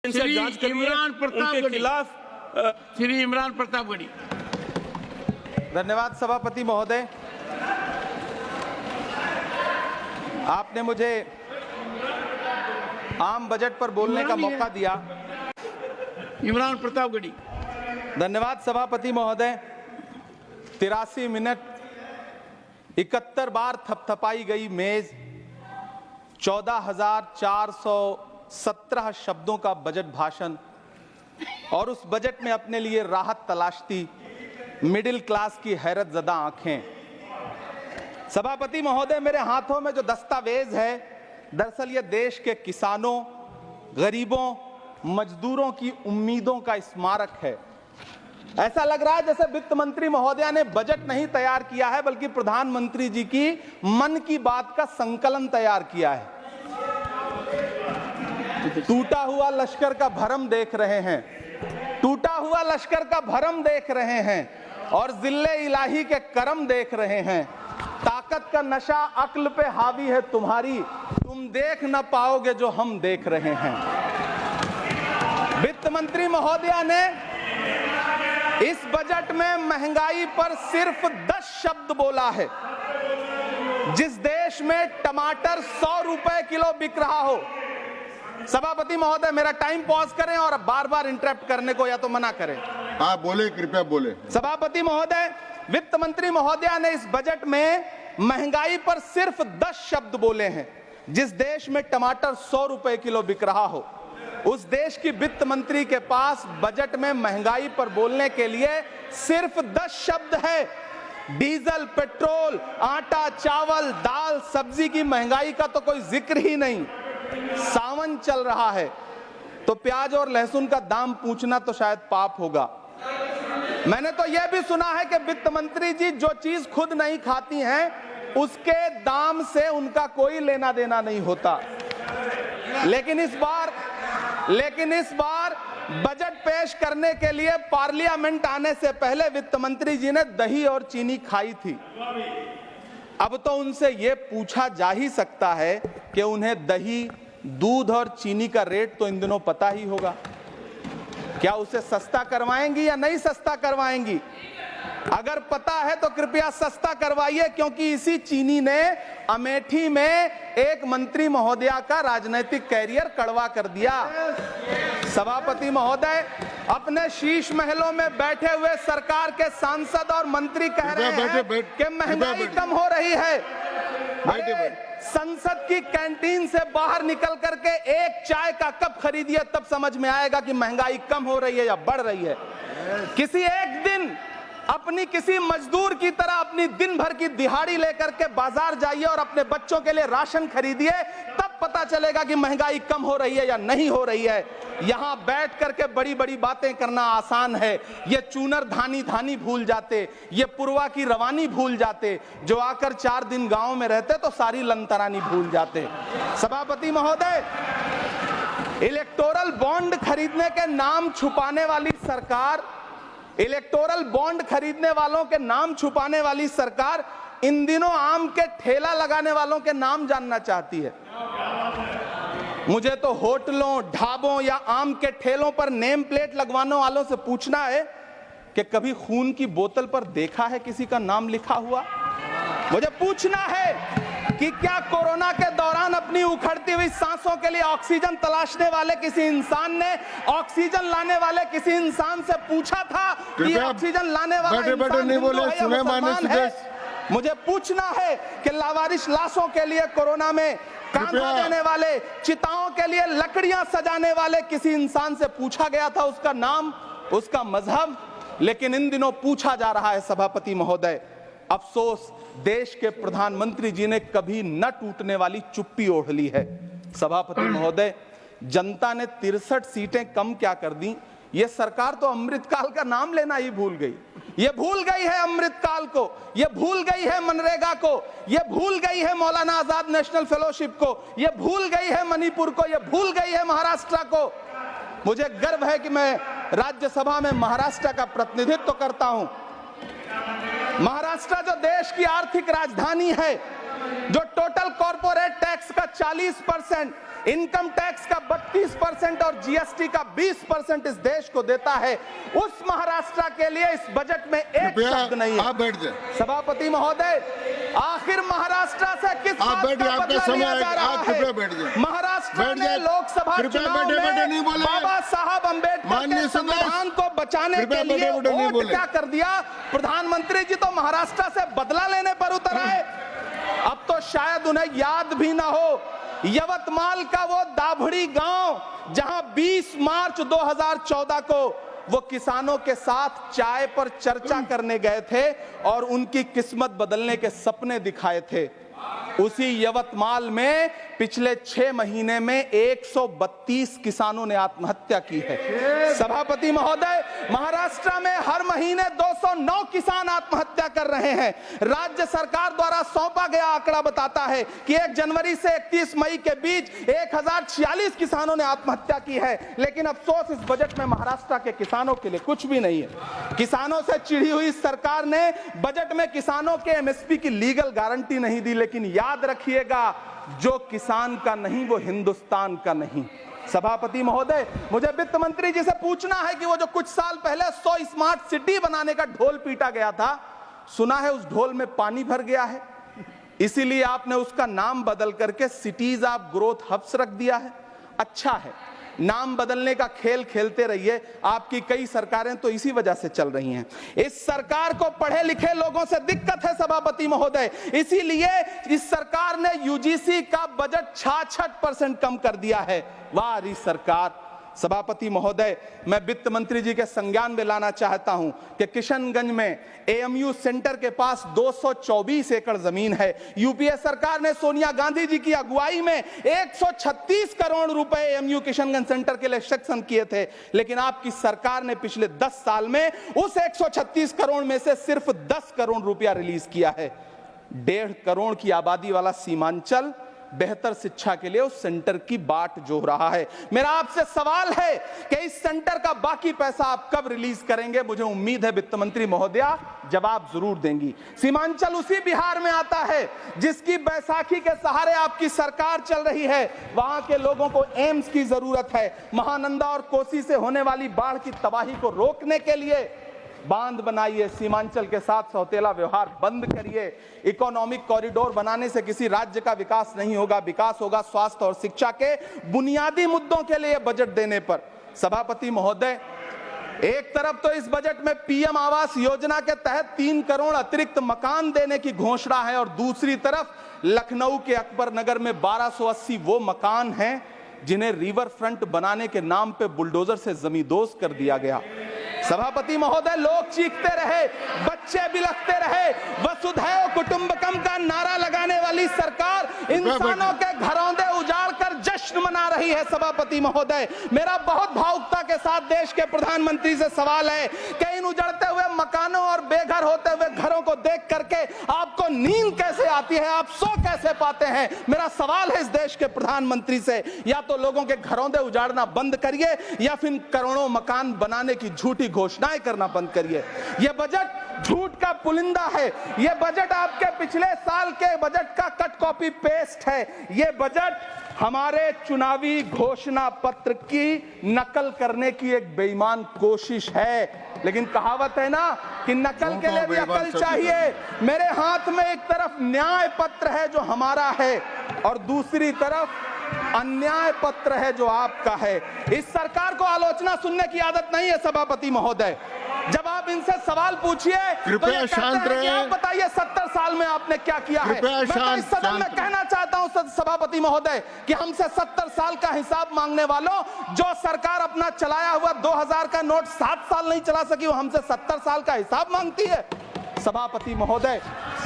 श्री जांच करिए इमरान उनके प्रतापगढ़ी। खिलाफ। श्री इमरान प्रतापगढ़ी। धन्यवाद सभापति महोदय। आपने मुझे आम बजट पर बोलने का मौका दिया। इमरान प्रतापगढ़ी। धन्यवाद सभापति महोदय। 83 मिनट 71 बार थपथपाई गई मेज, 14,417 शब्दों का बजट भाषण और उस बजट में अपने लिए राहत तलाशती मिडिल क्लास की हैरत ज़दा आंखें। सभापति महोदय, मेरे हाथों में जो दस्तावेज है, दरअसल ये देश के किसानों, गरीबों, मजदूरों की उम्मीदों का स्मारक है। ऐसा लग रहा है जैसे वित्त मंत्री महोदया ने बजट नहीं तैयार किया है, बल्कि प्रधानमंत्री जी की मन की बात का संकलन तैयार किया है। टूटा हुआ लश्कर का भरम देख रहे हैं, टूटा हुआ लश्कर का भरम देख रहे हैं और जिल्ले इलाही के करम देख रहे हैं। ताकत का नशा अक्ल पे हावी है तुम्हारी, तुम देख न पाओगे जो हम देख रहे हैं। वित्त मंत्री महोदया ने इस बजट में महंगाई पर सिर्फ 10 शब्द बोला है। जिस देश में टमाटर 100 रुपए किलो बिक रहा हो, सभापति महोदय मेरा टाइम पॉज करें और बार बार इंटरप्ट करने को या तो मना करें। हाँ बोले, कृपया बोले। सभापति महोदय, वित्त मंत्री महोदया ने इस बजट में महंगाई पर सिर्फ 10 शब्द बोले हैं। जिस देश में टमाटर 100 रुपए किलो बिक रहा हो, उस देश की वित्त मंत्री के पास बजट में महंगाई पर बोलने के लिए सिर्फ 10 शब्द है। डीजल, पेट्रोल, आटा, चावल, दाल, सब्जी की महंगाई का तो कोई जिक्र ही नहीं। सावन चल रहा है तो प्याज और लहसुन का दाम पूछना तो शायद पाप होगा। मैंने तो यह भी सुना है कि वित्त मंत्री जी जो चीज खुद नहीं खाती हैं, उसके दाम से उनका कोई लेना देना नहीं होता। लेकिन इस बार बजट पेश करने के लिए पार्लियामेंट आने से पहले वित्त मंत्री जी ने दही और चीनी खाई थी। अब तो उनसे यह पूछा जा ही सकता है कि उन्हें दही, दूध और चीनी का रेट तो इन दिनों पता ही होगा। क्या उसे सस्ता करवाएंगी या नहीं सस्ता करवाएंगी? अगर पता है तो कृपया सस्ता करवाइए, क्योंकि इसी चीनी ने अमेठी में एक मंत्री महोदया का राजनीतिक कैरियर कड़वा कर दिया। सभापति महोदय, अपने शीश महलों में बैठे हुए सरकार के सांसद और मंत्री कह रहे हैं कि महंगाई कम हो रही है। संसद की कैंटीन से बाहर निकल करके एक चाय का कप खरीदिए, तब समझ में आएगा कि महंगाई कम हो रही है या बढ़ रही है। किसी एक दिन अपनी किसी मजदूर की तरह अपनी दिन भर की दिहाड़ी लेकर के बाजार जाइए और अपने बच्चों के लिए राशन खरीदिए, तब पता चलेगा कि महंगाई कम हो रही है या नहीं हो रही है। यहां बैठ करके बड़ी बड़ी बातें करना आसान है। ये चूनर धानी धानी भूल जाते, ये पुरवा की रवानी भूल जाते, जो आकर 4 दिन गांव में रहते तो सारी लंतरानी भूल जाते। सभापति महोदय, इलेक्टोरल बॉन्ड खरीदने के नाम छुपाने वाली सरकार, इलेक्टोरल बॉन्ड खरीदने वालों के नाम छुपाने वाली सरकार इन दिनों आम के ठेला लगाने वालों के नाम जानना चाहती है। मुझे तो होटलों, ढाबों या आम के ठेलों पर नेम प्लेट लगवाने वालों से पूछना है कि कभी खून की बोतल पर देखा है किसी का नाम लिखा हुआ? मुझे पूछना है कि क्या कोरोना के दौरान अपनी उखड़ती हुई सांसों के लिए ऑक्सीजन तलाशने वाले किसी इंसान ने ऑक्सीजन लाने वाले किसी इंसान से पूछा था कि ऑक्सीजन लाने वाला इंसान हिंदू है या मुसलमान है? मुझे पूछना है कि लावारिश लाशों के लिए कोरोना में कांधा देने वाले, चिताओं के लिए लकड़ियां सजाने वाले किसी इंसान से पूछा गया था उसका नाम, उसका मजहब? लेकिन इन दिनों पूछा जा रहा है। सभापति महोदय, अफसोस देश के प्रधानमंत्री जी ने कभी न टूटने वाली चुप्पी ओढ़ ली है। सभापति महोदय, जनता ने 63 सीटें कम क्या कर दी, ये सरकार तो अमृतकाल का नाम लेना ही भूल गई। ये भूल गई है अमृतकाल को, ये भूल गई है मनरेगा को, ये भूल गई है मौलाना आजाद नेशनल फेलोशिप को, ये भूल गई है मणिपुर को, ये भूल गई है महाराष्ट्र को। मुझे गर्व है कि मैं राज्यसभा में महाराष्ट्र का प्रतिनिधित्व करता हूं। महाराष्ट्र जो देश की आर्थिक राजधानी है, जो टोटल कॉर्पोरेट टैक्स का 40%, इनकम टैक्स का 32% और जीएसटी का 20% इस देश को देता है, उस महाराष्ट्र के लिए इस बजट में एक शब्द नहीं है। आप बैठ जाए। सभापति महोदय, आखिर महाराष्ट्र से किस बात का बदला लिया जा रहा है? महाराष्ट्र ने लोकसभा चुनाव में बाबा साहब अम्बेडकर के संविधान को बचाने के लिए वोट क्या कर दिया? प्रधानमंत्री जी तो महाराष्ट्र से बदला लेने पर उतर आए। अब तो शायद उन्हें याद भी ना हो यवतमाल का वो दाभड़ी गांव जहां 20 मार्च 2014 को वो किसानों के साथ चाय पर चर्चा करने गए थे और उनकी किस्मत बदलने के सपने दिखाए थे। उसी यवतमाल में पिछले 6 महीने में 132 किसानों ने आत्महत्या की है। सभापति महोदय, महाराष्ट्र में हर महीने 209 किसान आत्महत्या कर रहे हैं। राज्य सरकार द्वारा सौंपा गया आंकड़ा बताता है कि 1 जनवरी से 31 मई के बीच 1046 किसानों ने आत्महत्या की है। लेकिन अफसोस, इस बजट में महाराष्ट्र के किसानों के लिए कुछ भी नहीं है। किसानों से चिढ़ी हुई सरकार ने बजट में किसानों के एमएसपी की लीगल गारंटी नहीं दी। लेकिन याद रखिएगा, जो किसान का नहीं वो हिंदुस्तान का नहीं। सभापति महोदय, मुझे वित्त मंत्री जी से पूछना है कि वो जो कुछ साल पहले 100 स्मार्ट सिटी बनाने का ढोल पीटा गया था, सुना है उस ढोल में पानी भर गया है, इसीलिए आपने उसका नाम बदल करके सिटीज ऑफ ग्रोथ हब्स रख दिया है। अच्छा है, नाम बदलने का खेल खेलते रहिए। आपकी कई सरकारें तो इसी वजह से चल रही हैं। इस सरकार को पढ़े लिखे लोगों से दिक्कत है सभापति महोदय, इसीलिए इस सरकार ने यूजीसी का बजट 66% कम कर दिया है। वाह री सरकार। सभापति महोदय, मैं वित्त मंत्री जी के संज्ञान में लाना चाहता हूं कि किशनगंज में एएमयू सेंटर के पास 224 एकड़ जमीन है। यूपीए सरकार ने सोनिया गांधी जी की अगुवाई में 136 करोड़ रुपए एएमयू किशनगंज सेंटर के लिए सेक्शन किए थे। लेकिन आपकी सरकार ने पिछले 10 साल में उस 136 करोड़ में से सिर्फ 10 करोड़ रुपया रिलीज किया है। 1.5 करोड़ की आबादी वाला सीमांचल बेहतर शिक्षा के लिए उस सेंटर की बाट जोह रहा है। मेरा आपसे सवाल है कि इस सेंटर का बाकी पैसा आप कब रिलीज करेंगे? मुझे उम्मीद है वित्त मंत्री महोदया जवाब जरूर देंगी। सीमांचल उसी बिहार में आता है जिसकी बैसाखी के सहारे आपकी सरकार चल रही है। वहां के लोगों को एम्स की जरूरत है। महानंदा और कोसी से होने वाली बाढ़ की तबाही को रोकने के लिए बांध बनाइए, सीमांचल के साथ सौतेला व्यवहार बंद करिए। इकोनॉमिक कॉरिडोर बनाने से किसी राज्य का विकास नहीं होगा, विकास होगा स्वास्थ्य और शिक्षा के बुनियादी मुद्दों के लिए बजट देने पर। सभापति महोदय, एक तरफ तो इस बजट में पीएम आवास योजना के तहत 3 करोड़ अतिरिक्त मकान देने की घोषणा है और दूसरी तरफ लखनऊ के अकबर नगर में 1280 वो मकान हैं जिन्हें रिवर फ्रंट बनाने के नाम पे बुलडोजर से जमींदोज कर दिया गया। सभापति महोदय, लोग चीखते रहे, बच्चे बिलखते रहे, वसुधैव कुटुंबकम का नारा लगाने वाली सरकार इंसानों के घरौंदे उजाड़ कर जश्न मना रही है। सभापति महोदय, मेरा बहुत भावुकता के साथ देश के प्रधानमंत्री से सवाल है कि इन उजड़ते हुए मकानों और बेघर होते हुए घरों को देख करके आपको नींद कैसे आती है, आप सो कैसे पाते हैं? मेरा सवाल है इस देश के प्रधानमंत्री से, या तो लोगों के घरौंदे उजाड़ना बंद करिए या फिर करोड़ों मकान बनाने की झूठी घोषणाएं करना बंद करिए। यह बजट झूठ का पुलिंदा है। यह बजट आपके पिछले साल के बजट का कट कॉपी पेस्ट है। यह बजट हमारे चुनावी घोषणा पत्र की नकल करने की एक बेईमान कोशिश है। लेकिन कहावत है ना कि नकल के लिए भी अकल चाहिए। मेरे हाथ में एक तरफ न्याय पत्र है जो हमारा है और दूसरी तरफ अन्याय पत्र है जो आपका है। इस सरकार को आलोचना सुनने की आदत नहीं है सभापति महोदय। जब आप इनसे सवाल पूछिए तो ये कहते हैं कि आप बताइए 70 साल में आपने क्या किया है। मैं तो इस सदन में कहना चाहता हूं सभापति महोदय कि हमसे 70 साल का हिसाब मांगने वालों, जो सरकार अपना चलाया हुआ 2000 का नोट 7 साल नहीं चला सकी, वो हमसे 70 साल का हिसाब मांगती है। सभापति महोदय,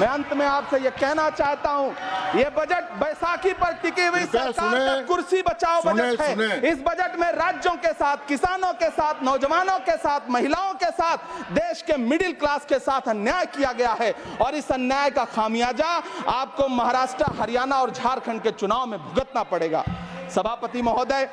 मैं अंत में आपसे यह कहना चाहता हूं, यह बजट बैसाखी पर टिकी हुई सरकार का कुर्सी बचाओ बजट है। इस बजट में राज्यों के साथ, किसानों के साथ, नौजवानों के साथ, महिलाओं के साथ, देश के मिडिल क्लास के साथ अन्याय किया गया है और इस अन्याय का खामियाजा आपको महाराष्ट्र, हरियाणा और झारखंड के चुनाव में भुगतना पड़ेगा। सभापति महोदय,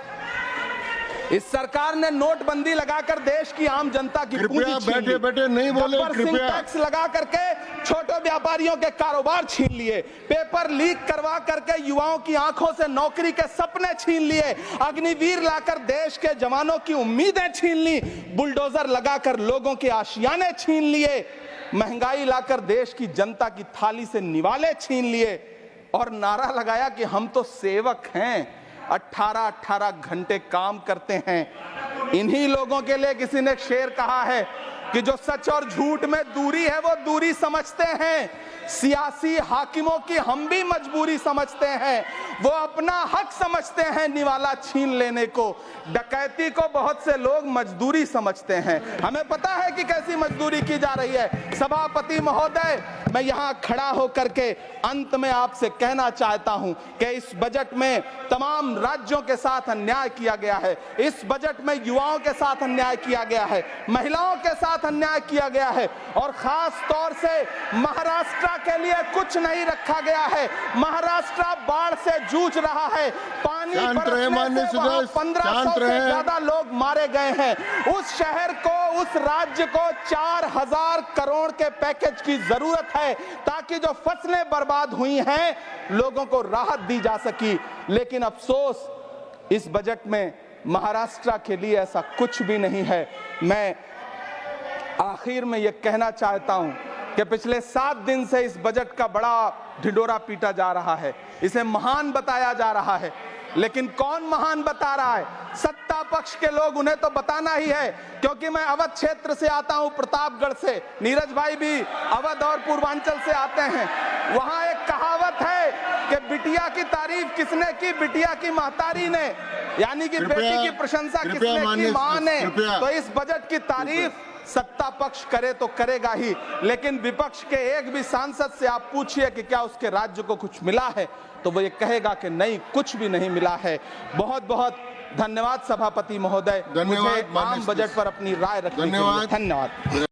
इस सरकार ने नोटबंदी लगाकर देश की आम जनता की पूंजी कृपया छीन ली। बैठे बैठे नहीं बोले, गब्बर सिंह कृपया। टैक्स लगा करके छोटे व्यापारियों के कारोबार छीन लिए, पेपर लीक करवा करके युवाओं की आंखों से नौकरी के सपने छीन लिए, अग्निवीर लाकर देश के जवानों की उम्मीदें छीन ली, बुलडोजर लगाकर लोगों के आशियाने छीन लिए, महंगाई लाकर देश की जनता की थाली से निवाले छीन लिए और नारा लगाया कि हम तो सेवक हैं, 18-18 घंटे काम करते हैं। इन्हीं लोगों के लिए किसी ने शेर कहा है कि जो सच और झूठ में दूरी है वो दूरी समझते हैं, सियासी हाकिमों की हम भी मजबूरी समझते हैं, वो अपना हक समझते हैं निवाला छीन लेने को, डकैती को बहुत से लोग मजदूरी समझते हैं। हमें पता है कि कैसी मजदूरी की जा रही है। सभापति महोदय, मैं यहाँ खड़ा होकर के अंत में आपसे कहना चाहता हूं कि इस बजट में तमाम राज्यों के साथ अन्याय किया गया है, इस बजट में युवाओं के साथ अन्याय किया गया है, महिलाओं के साथ अन्याय किया गया है और खास तौर से महाराष्ट्र के लिए कुछ नहीं रखा गया है। महाराष्ट्र बाढ़ से जूझ रहा है, पानी बरसने से वहां 1500 से ज्यादा लोग मारे गए हैं। उस शहर को, उस राज्य को 4000 करोड़ के पैकेज की जरूरत है ताकि जो फसलें बर्बाद हुई हैं लोगों को राहत दी जा सकी। लेकिन अफसोस इस बजट में महाराष्ट्र के लिए ऐसा कुछ भी नहीं है। मैं आखिर में यह कहना चाहता हूं कि पिछले 7 दिन से इस बजट का बड़ा ढिंढोरा पीटा जा रहा है, इसे महान बताया जा रहा है, लेकिन कौन महान बता रहा है? सत्ता पक्ष के लोग, उन्हें तो बताना ही है, क्योंकि मैं अवध क्षेत्र से आता हूं, प्रतापगढ़ से, नीरज भाई भी अवध और पूर्वांचल से आते हैं। वहां एक कहावत है कि बिटिया की तारीफ किसने की? बिटिया की महतारी ने, यानी कि बेटी की प्रशंसा किसने की? मां ने। तो इस बजट की तारीफ सत्ता पक्ष करे तो करेगा ही, लेकिन विपक्ष के एक भी सांसद से आप पूछिए कि क्या उसके राज्य को कुछ मिला है, तो वो ये कहेगा कि नहीं, कुछ भी नहीं मिला है। बहुत बहुत धन्यवाद सभापति महोदय, मुझे आम बजट पर अपनी राय रखने के लिए। धन्यवाद।